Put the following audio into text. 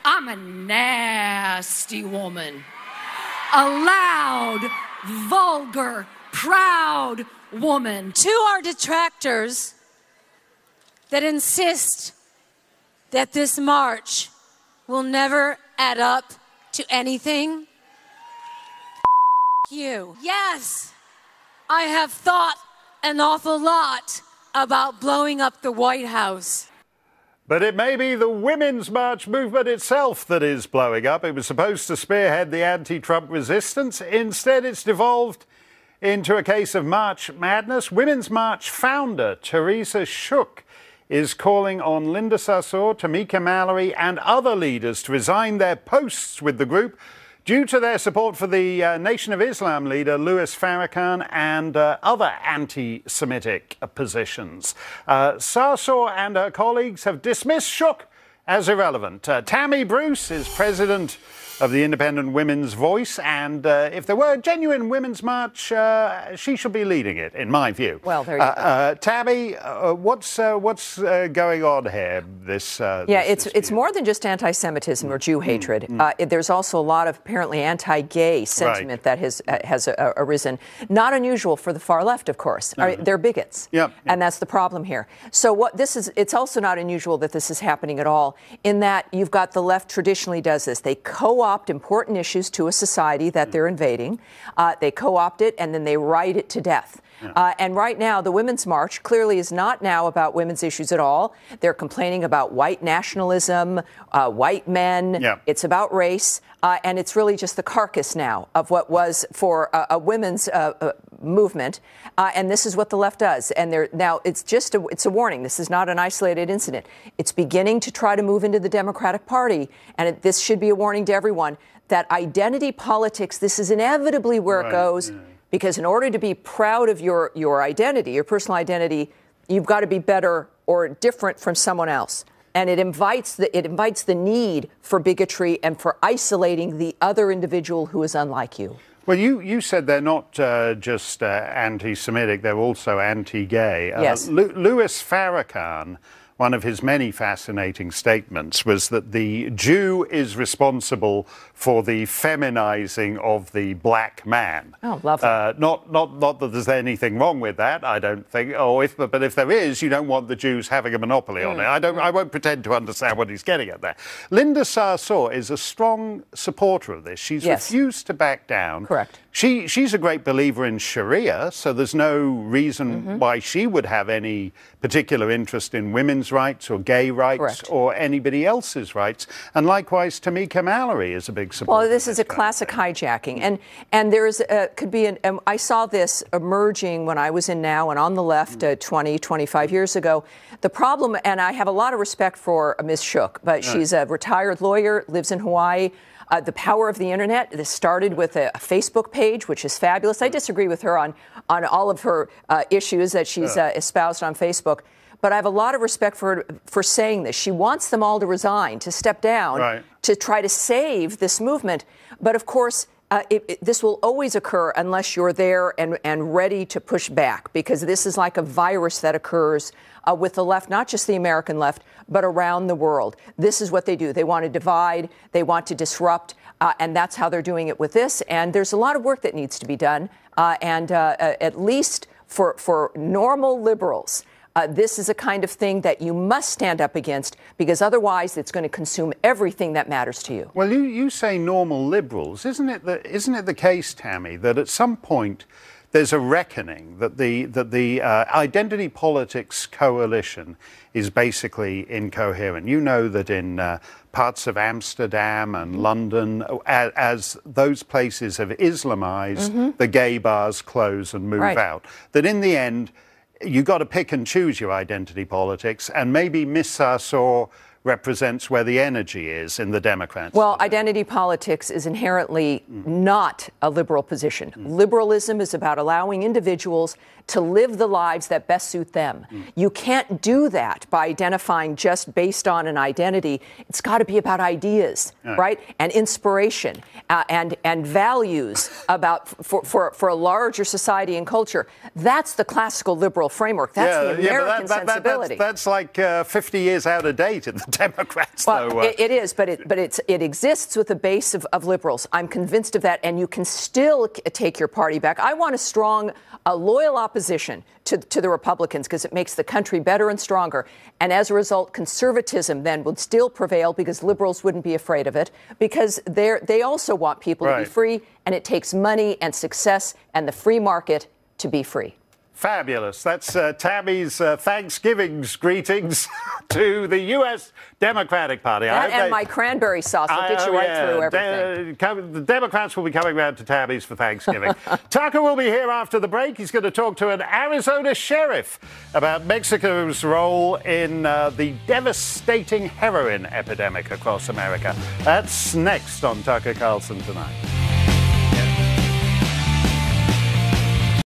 I'm a nasty woman. A loud, vulgar, proud woman. To our detractors that insist that this march will never add up to anything, you. Yes, I have thought an awful lot about blowing up the White House. But it may be the Women's March movement itself that is blowing up. It was supposed to spearhead the anti-Trump resistance. Instead, it's devolved into a case of March madness. Women's March founder Teresa Shook is calling on Linda Sarsour, Tamika Mallory and other leaders to resign their posts with the group due to their support for the Nation of Islam leader Louis Farrakhan and other anti-Semitic positions. Sarsour and her colleagues have dismissed Shook as irrelevant. Tammy Bruce is president of the Independent Women's Voice, and if there were a genuine Women's March, she should be leading it, in my view. Well, there you go. Tammy, what's going on here? It's more than just anti-Semitism or Jew hatred. There's also a lot of apparently anti-gay sentiment that has arisen. Not unusual for the far left, of course. They're bigots, and that's the problem here. So it's also not unusual that this is happening at all, in that you've got the left traditionally does this. They co-opt important issues to a society that they're invading. They co-opt it and then they write it to death. And right now, the Women's March clearly is not now about women's issues at all. They're complaining about white nationalism, white men. It's about race. And it's really just the carcass now of what was for a women's movement. And this is what the left does. And now it's a warning. This is not an isolated incident. It's beginning to try to move into the Democratic Party. And this should be a warning to everyone that identity politics, this is inevitably where it goes. Because in order to be proud of your identity, your personal identity, you've got to be better or different from someone else. And it invites the need for bigotry and for isolating the other individual who is unlike you. Well, you said they're not just anti-Semitic, they're also anti-gay. Yes. Louis Farrakhan, one of his many fascinating statements was that the Jew is responsible for the feminizing of the black man. Oh, lovely. Not that there's anything wrong with that, I don't think. But if there is, you don't want the Jews having a monopoly on it. I won't pretend to understand what he's getting at there. Linda Sarsour is a strong supporter of this. She's refused to back down. Correct. She's a great believer in Sharia, so there's no reason why she would have any particular interest in women's rights or gay rights or anybody else's rights. And likewise, Tamika Mallory is a big supporter. Well, this is a classic hijacking. And there is could be I saw this emerging when I was in Now and on the left 25 years ago. The problem, and I have a lot of respect for Ms. Shook, but she's a retired lawyer, lives in Hawaii. The power of the internet. This started with a Facebook page, which is fabulous. I disagree with her on all of her issues that she's espoused on Facebook. But I have a lot of respect for her for saying this. She wants them all to resign, to step down, to try to save this movement. But of course, this will always occur unless you're there and ready to push back, because this is like a virus that occurs with the left, not just the American left, but around the world. This is what they do. They want to divide. They want to disrupt. And that's how they're doing it with this. And there's a lot of work that needs to be done. At least for normal liberals, this is a kind of thing that you must stand up against, because otherwise it's going to consume everything that matters to you. Well, you say normal liberals. Isn't it the case, Tammy, that at some point there's a reckoning that the identity politics coalition is basically incoherent? You know that in parts of Amsterdam and London, as those places have Islamized, the gay bars close and move out. That in the end, you got to pick and choose your identity politics, and maybe Miss Sarsour represents where the energy is in the Democrats. Well, identity politics is inherently not a liberal position. Liberalism is about allowing individuals to live the lives that best suit them. You can't do that by identifying just based on an identity. It's got to be about ideas, right? And inspiration and values about for a larger society and culture. That's the classical liberal framework. That's the American sensibility. That's like 50 years out of date at the Democrats, well, though. It is, but it exists with a base of liberals. I'm convinced of that, and you can still take your party back. I want a strong, loyal opposition to the Republicans because it makes the country better and stronger. And as a result, conservatism then would still prevail because liberals wouldn't be afraid of it because they also want people to be free, and it takes money and success and the free market to be free. Fabulous. That's Tammy's Thanksgiving's greetings to the U.S. Democratic Party. That and my cranberry sauce will get you right through everything. The Democrats will be coming round to Tammy's for Thanksgiving. Tucker will be here after the break. He's going to talk to an Arizona sheriff about Mexico's role in the devastating heroin epidemic across America. That's next on Tucker Carlson Tonight.